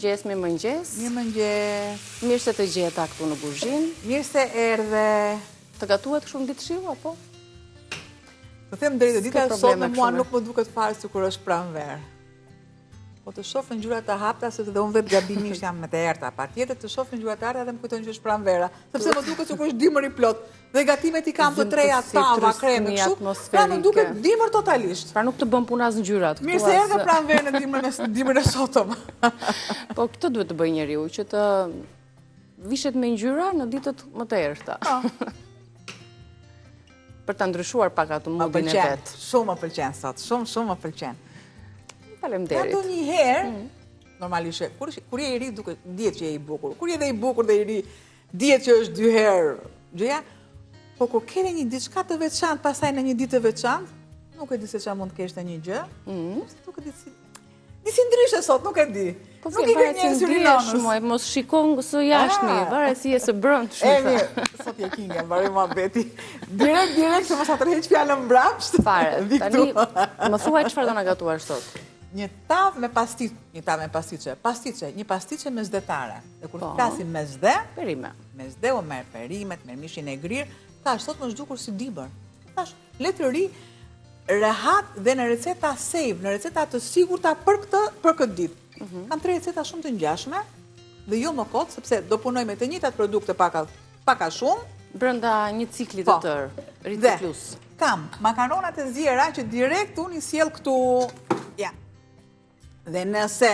Mirëmëngjes, mirëmëngjes. Mirëmëngjes. Mirë se të gjeta këtu në kuzhinë. Mirë se erdhe. Të gatuat kështu në ditë shiu apo? Të them drejtë, dita S'ke sot probleme në mua kështu, nuk më duket fare sikur është pranverë. Po të shoh në ngjyrat e hapta se dhe unë vetë gabimisht jam me të errta. Patjetër të shoh në ngjyrat e errta dhe më kujton që është pranvera, sepse më duket sikur është dimër i plot. Dhe gatimet i kam të treja, tava, kreme, kështu. Pra më duket dimër totalisht. Pra nuk të bën puna as ngjyrat. Mirë se erdhe pranverë në dimër e sotëm. Po këtë duhet të bëj njeriu, që të vishet me ngjyra në ditët më të errta. Për ta ndryshuar pak atë mundin e vet. Shumë më pëlqen sot, shumë më pëlqen. Faleminderit. Ato një herë, normalisht, kur je i ri duket dihet që je i bukur. Kur je dhe i bukur dhe i ri, dihet që është dy herë gjëja. Po kur ke një diçka të veçantë, pastaj në një ditë të veçantë, nuk e di se çfarë mund të kesh në një gjë. Nuk e di si. Nisi ndryshe sot, nuk e di. Nuk i ka një syrinonës. Mos shikon së jashtëmi, varet si je së brendshme. Sot je kinga, mbari muhabeti. Direkt se mos ta tërheq fjalën mbrapsht. Fare. Tani më thuaj çfarë do na gatuar sot. Një tavë me pastiçe, një pastiçe mesdhetare. Dhe kur flasim mesdhe, perime. Mesdhe u merr perimet, merr mishin e grirë, thash sot më zgjukur si dimër. Thash, le të ri rehat dhe në receta save, në receta të sigurta për këtë ditë. Kam 3 receta shumë të ngjashme dhe jo më kot, sepse do punoj me të njëjtat produkte paka shumë brenda një cikli të tërë, riciklus. Kam makaronat e ziera që direkt unë i sjell këtu. Ja. Dhe nëse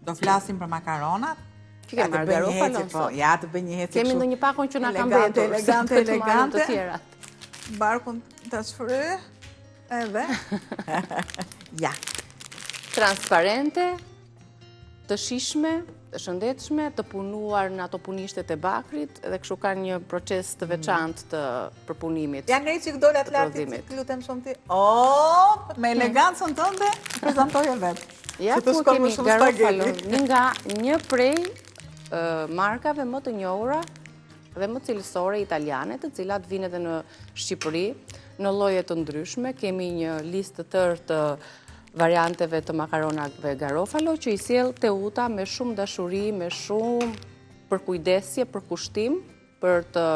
do flasim për makaronat, që ke marrë garofalon sot? Ja, të bëj një hecë. Kemi ndonjë pakon që na ka mbetur. Elegante. Të tjerat. Barkun ta shfryj. Edhe. Ja. Transparente, të shishme, të shëndetshme, të punuar në ato punishtet e bakrit, dhe kështu ka një proces të veçantë të përpunimit. Ja ngrej që këdole atë latit, lutem shumë ti. Me elegancën tënde, prezantoje vetë. Ja, ku kemi garofalon, një prej markave më të njohura dhe më cilësore italiane, të cilat vinë edhe në Shqipëri, në lloje të ndryshme. Kemi një listë të tërë të varianteve të makaronave garofalo që i sjell Teuta me shumë dashuri, me shumë përkujdesje, për kushtim, për të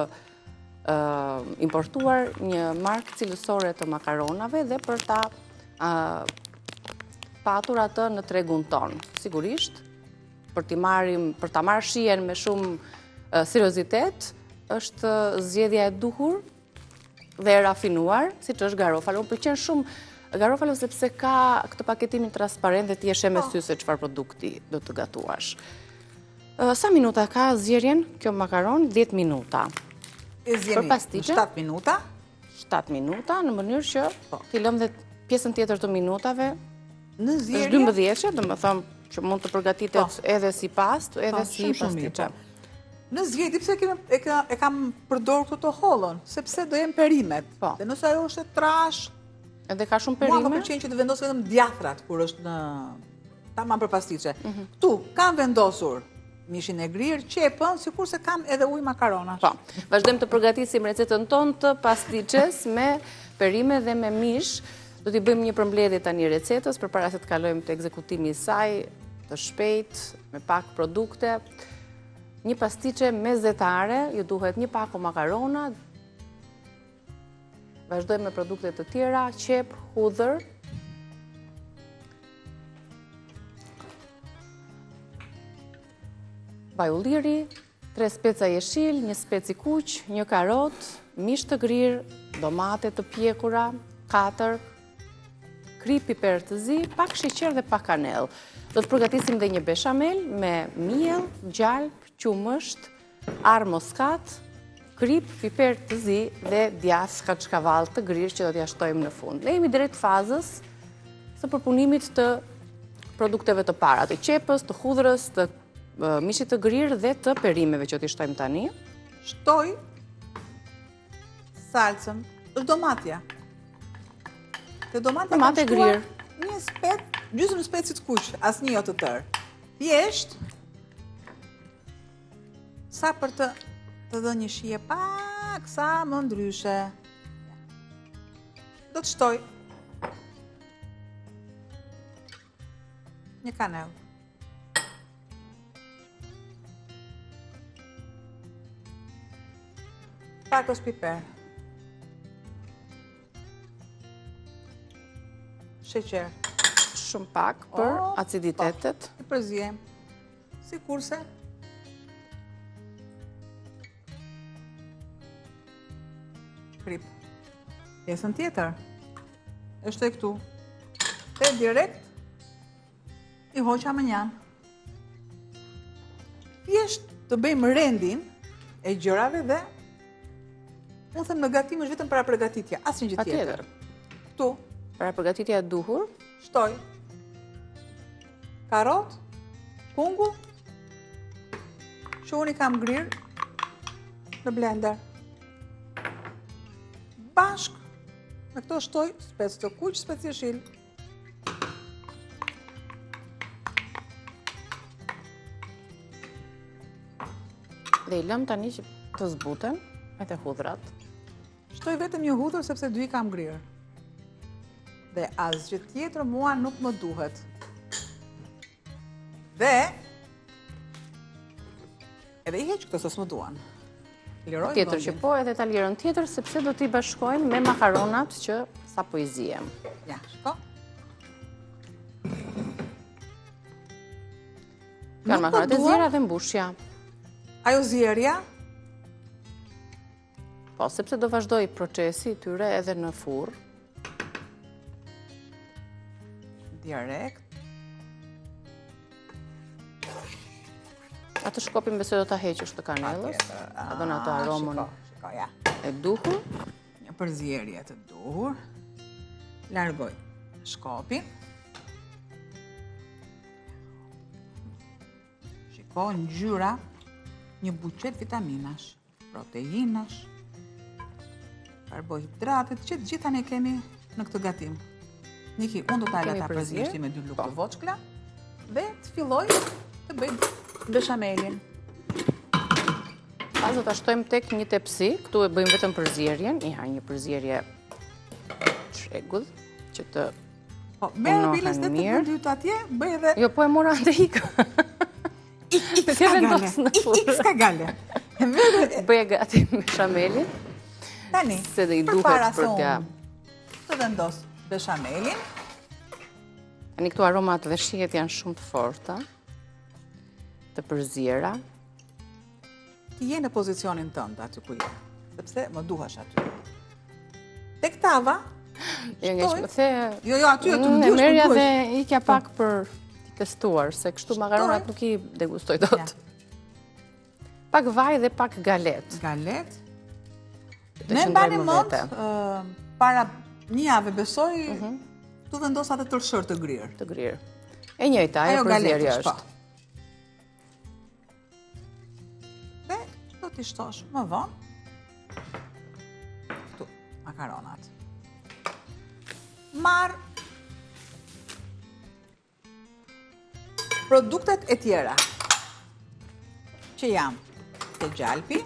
importuar një markë cilësore të makaronave dhe për ta patur atë në tregun ton. Sigurisht, për ta marrë shihen me shumë seriozitet, është zgjedhja e duhur dhe e rafinuar, siç është garofalo. Më pëlqen shumë garofalo sepse ka këtë paketimin transparent dhe ti e sheh me sy se çfarë produkti do të gatuash. Sa minuta ka zgjerjen kjo makaron? 10 minuta. Për pastiçe 7 minuta. 7 minuta në mënyrë që ti lëm dhe pjesën tjetër të minutave në zgjerje. Është 12, domethënë që mund të përgatitet edhe si pastë, edhe si pastiçe. Në zgjedhje pse e kam përdorur këtë hollën, sepse do jem perimet. Dhe nëse ajo është e trash, edhe ka shumë perime. Mua më pëlqen që të vendos vetëm djathrat kur është në tamam për pastiçe. Ktu kam vendosur mishin e grirë, qepën, sikurse kam edhe ujë makaronash. Po. Vazhdojmë të përgatisim recetën tonë të pastiçes me perime dhe me mish. Do t'i bëjmë një përmbledhje tani recetës përpara se të kalojmë te ekzekutimi i saj, të shpejt, me pak produkte. Një pastiçe mesdhetare, ju duhet një pako makarona. Vazhdojmë me produkte të tjera, qep, hudhër, vaj ulliri, 3 speca jeshil, 1 spec i kuq, 1 karot, mish të grirë, domate të pjekura, 4, kri piper të zi, pak sheqer dhe pak kanell. Do të përgatisim dhe një beshamel me miell, gjalp, qumësht, arë moskat, krip, piper të zi dhe djath kaçkavall të grirë që do t'ja shtojmë në fund. Ne jemi drejt fazës së përpunimit të produkteve të para, të qepës, të hudhrës, të mishit të grirë dhe të perimeve që t'i shtojmë tani. Shtoj salcën, është domatja. Te domatja kam shtuar një spec, gjysmë specit kuq, asnjë jo të tërë. Thjesht sa për të dhënë një shije pak sa më ndryshe. Do të shtoj një kanell. Pakos piper. Sheqer. Shumë pak për aciditetet. I përzijem. Sikurse krip. Pjesën tjetër është e këtu. Dhe direkt i hoqa më njanë. Thjesht të bëjmë rendin e gjërave dhe unë them në gatim është vetëm para përgatitja, asnjë gjë tjetër. Këtu, Para përgatitja e duhur, shtoj karot, kungull, që unë i kam ngrirë në blender. Bashk, në këto shtoj spec të kuq, spec jeshil. dhe i lëm tani që të zbuten me të hudhrat. Shtoj vetëm një hudhër sepse dy i kam ngrirë. Dhe asgjë tjetër mua nuk më duhet. Dhe edhe i heq këto se s'më duan. Liroj Tjetër që po edhe ta lirën tjetër sepse do t'i bashkojmë me makaronat që sapo i zijem. Ja, shko. Kanë makaronat e zjera dhe mbushja. Ajo zjerja, Po, sepse do vazhdoj procesi i tyre edhe në furr. direkt. Atë shkopin besoj do ta heqësh të kanellës, a do në ato aromën Shiko, ja. e duhur. Një përzierje të duhur. Largoj shkopin. Shiko, ngjyra, një buqet vitaminash, proteinash, karbohidratet, që të gjitha ne kemi në këtë gatim. Niki, unë do t'ala ta përzjeshti me 2 lukë të voçkla dhe të filloj të bëj beshamelin. Pas do ta shtojmë tek një tepsi, këtu e bëjmë vetëm përzierjen, një përzierje çrregull që të Po, merë biles dhe të mirë. bëndy të atje, bëj edhe Jo, po e mora ande ikë. s'ka gale. S'ka gale. Bëje gati beshamelin, Tani, se dhe i përpara duhet për se t'ja. unë të vendos beshamelin, Tani këtu aromat dhe shihet janë shumë të forta, të përziera. ti je në pozicionin tënd aty ku je, sepse më duhesh aty. Tek tava, Jo, nga që më the, jo, aty e të duhesh, merja më dhe duhesh. ikja pak për t'i testuar, se kështu makaronat nuk i degustoj dot. Ja. Pak vaj dhe pak galet. Galet. Të Ne qëndrojmë mbani mend, vete. para një jave besoj, tu vendos atë tërshër të grirë. Të grirë. E njëjta, ajo Ajo përzierja galet është. Dhe do t'i shtosh më vonë këtu makaronat. Marr produktet e tjera që janë të gjalpi,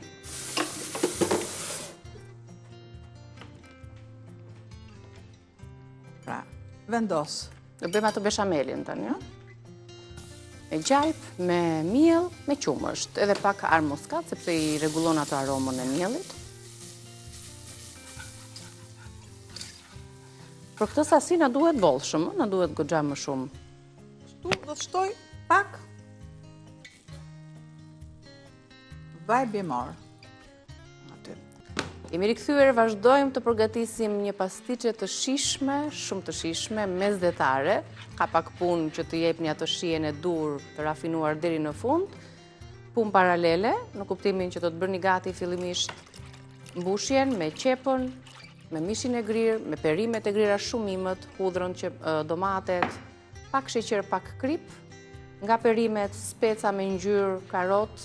pra vendos Do bëjmë atë beshamelin tani, ja? Me gjajp, me miell, me qumësht, edhe pak ar muskat, sepse i rregullon ato aromën e miellit. Për këtë sasi na duhet bollshëm, na duhet goxha më shumë. Këtu do të shtoj pak vaj bimor. Aty. Jemi rikthyer, vazhdojmë të përgatisim një pastiçe të shijshme, shumë të shijshme, mesdhetare. Ka pak punë që të jepni ato shijen e dur të rafinuar deri në fund. Punë paralele, në kuptimin që do të bërni gati fillimisht mbushjen me qepën, me mishin e grirë, me perimet e grira shumimët, hudhrën, domatet, pak sheqer, pak krip, nga perimet, speca me ngjyrë, karot,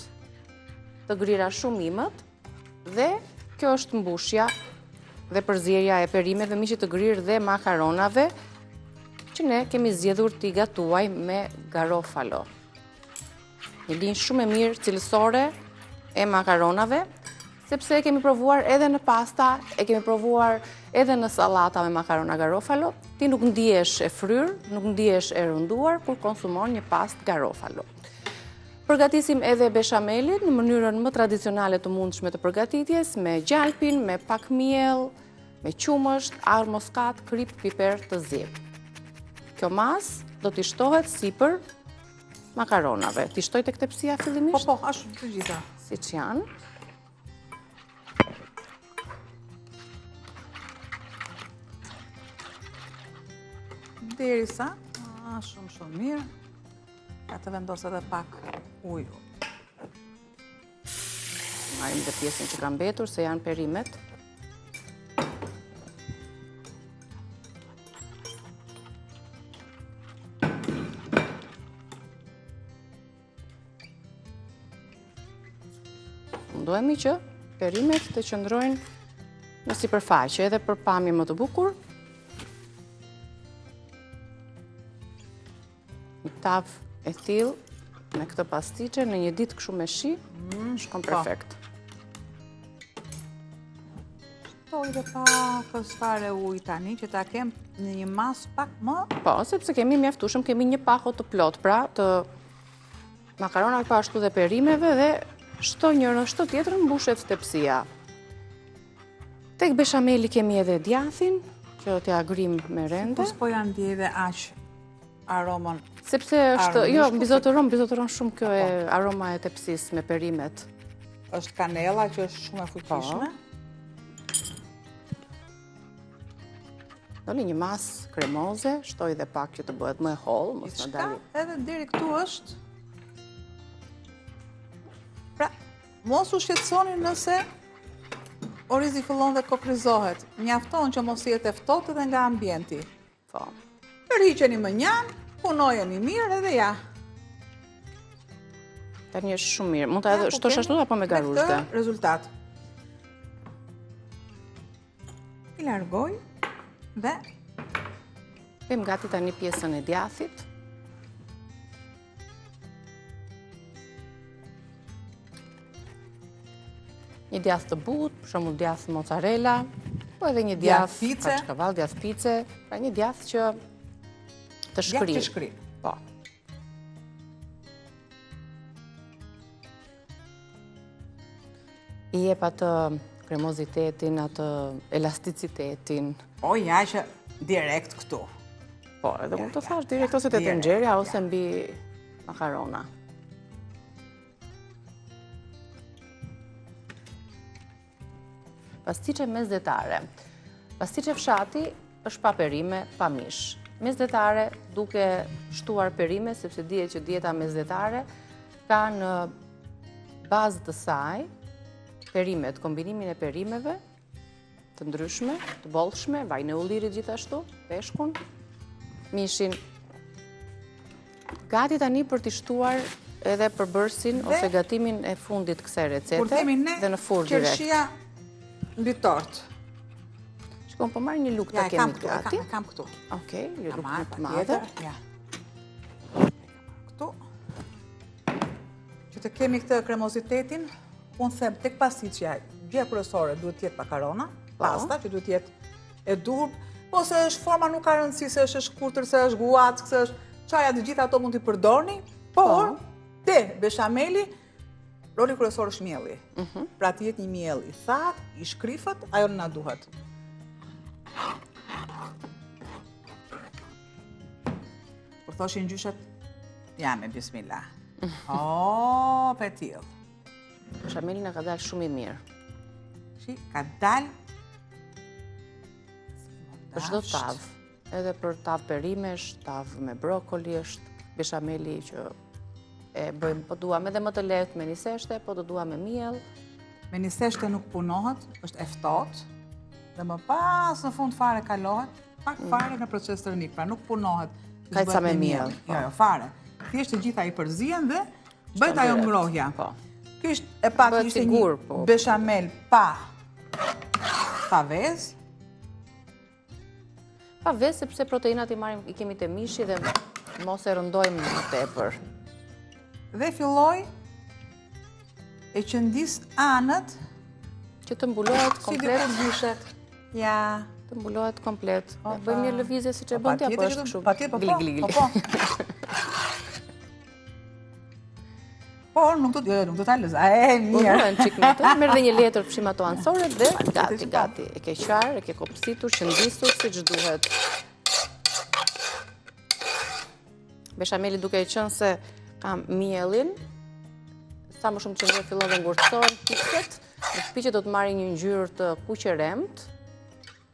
të grira shumimët, dhe kjo është mbushja dhe përzierja e perimeve, mishit të grirë dhe makaronave, që ne kemi zgjedhur t'i gatuaj me garofalo. Një linjë shumë e mirë cilësore e makaronave, sepse e kemi provuar edhe në pasta, e kemi provuar edhe në sallata me makarona garofalo, ti nuk ndihesh e fryrë, nuk ndihesh e rënduar kur konsumon një pastë garofalo. Përgatisim edhe beshamelit në mënyrën më tradicionale të mundshme të përgatitjes, me gjalpin, me pak miell, me qumësht, arë moskat, krip, piper të zi. Kjo mas do t'i shtohet sipër makaronave. T'i shtoj tek tepsia fillimisht? Po, ashtu të gjitha. Siç janë. Derisa, shumë mirë. Ja të vendos edhe pak ujë. Marim dhe pjesën që ka mbetur, se janë perimet. Mundohemi që perimet të qëndrojnë në sipërfaqe, edhe për pamje më të bukur. Një tavë e thillë me këtë pastiqe në një ditë kështu me shi, shkon perfekt. Shtoj dhe pak fare ujë tani që ta kem në një mas pak më. Po, sepse kemi mjaftueshëm, kemi një paho të plot, pra të makaronave pa ashtu dhe perimeve dhe shto njërën, shto tjetrën mbushet tepsia. Tek beshameli kemi edhe djathin, që t'ja agrim me rende. Po janë ndjej dhe aq aromën. Sepse është, jo, mbizotëron shumë kjo e aroma e tepsis me perimet. Është kanella që është shumë e fuqishme. Doli një mas kremoze, shtoj dhe pak që të bëhet më e hollë, mos në dali. Edhe deri këtu është. Pra, mos u shqetësoni nëse orizi fillon dhe kokrizohet. Mjafton që mos jetë e ftohtë edhe nga ambienti. Po. Tërhiqeni më njanë, punojeni mirë edhe ja. Tani është shumë mirë. Mund ta edhe shtosh ashtu apo me garuzhde? Me këtë rezultat. I largoj dhe bëjmë gati tani pjesën e djathit. Një djath të butë, për shembull djath mozzarella, po edhe një djath kaçkavall, djath pice, pra një djath që të shkri. Djath që shkri. Po. I jep atë kremozitetin, atë elasticitetin. O, ja që direkt këtu. Po, edhe mund të thash direkt ose te tenxherja ose mbi makarona. Pastiqe mesdhetare. Pastiqe fshati është pa perime, pa mish. Mesdhetare duke shtuar perime, sepse dihet që dieta mesdhetare ka në bazë të saj perimet, kombinimin e perimeve të ndryshme, të bollshme, vajin e ullirit gjithashtu, peshkun, mishin. Gati tani për t'i shtuar edhe përbërësin ose gatimin e fundit kësaj recete dhe në furrë direkt. Qershia mbi tort. Shkon po marr një lukë ta kemi gati. Kam këtu. Okej, një lukë më të madhe. Ja. Këtu. Që të kemi këtë kremozitetin, unë them tek pastiqja, gjëja kryesore duhet të jetë makarona, pasta që duhet të jetë e dur, po se është forma nuk ka rëndësi, se është e shkurtër, se është guac, se është çaja, të gjitha ato mund t'i përdorni, por te beshameli roli kryesor është mielli. Pra të jetë një miell i thatë, i shkrifët, ajo na duhet. Kur thoshin gjyshet, ja me bismillah. O, petil. Beshameli na ka dalë shumë i mirë. Shi, ka dalë për çdo tavë. Edhe për tavë perimesh, tavë me brokoli është beshameli që e bëjmë, po duam edhe më të lehtë me niseshte, po do duam me miell. Me niseshte nuk punohet, është e ftohtë, dhe më pas në fund fare kalohet, pak fare në proces termik, pra nuk punohet. Kajca me miell. Jo, fare. Thjesht të gjitha i përzien dhe bëhet ajo ngrohja. Po. Ky ishte e pak ishte një beshamel pa vezë. Pa vezë sepse proteinat i kemi te mishi dhe mos e rëndojmë më tepër. Dhe filloj e qëndis anët që të mbulohet komplet. Si dhe gjyshet. Ja. Të mbulohet komplet. Bëjmë një lëvizje si që bën t'ja, po është kështu. Patjetër, po. Por nuk do ta lëz. Mirë. Unuën çik me të, merr dhe një letër fshim ato anësore dhe gati. E ke qarë, e ke kopësitur, shëndisur siç duhet. Beshameli duke i qenë se kam mielin, sa më shumë qëndrë fillon dhe ngurëtësor pikset, në të piqet do të marrë një ngjyrë të kuqe remt,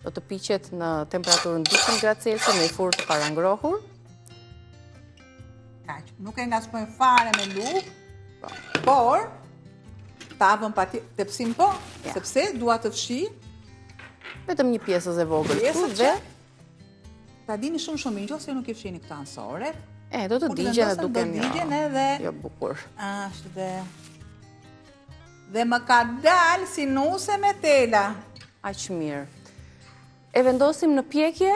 do të piqet në temperaturën 200 gradë Celsius në një furrë të parangrohur. Kaq, nuk e ngaspojmë fare me lugë, por ta vëm tepsim po, sepse dua të fshi Vetëm një pjesës e vogël këtu pjesët dhe ta dini shumë mirë, nëse nuk i fshini këta anësoret. do të digjen dhe duken edhe jo bukur. Ashtu dhe më ka dalë si nuse me tela. Aq mirë. E vendosim në pjekje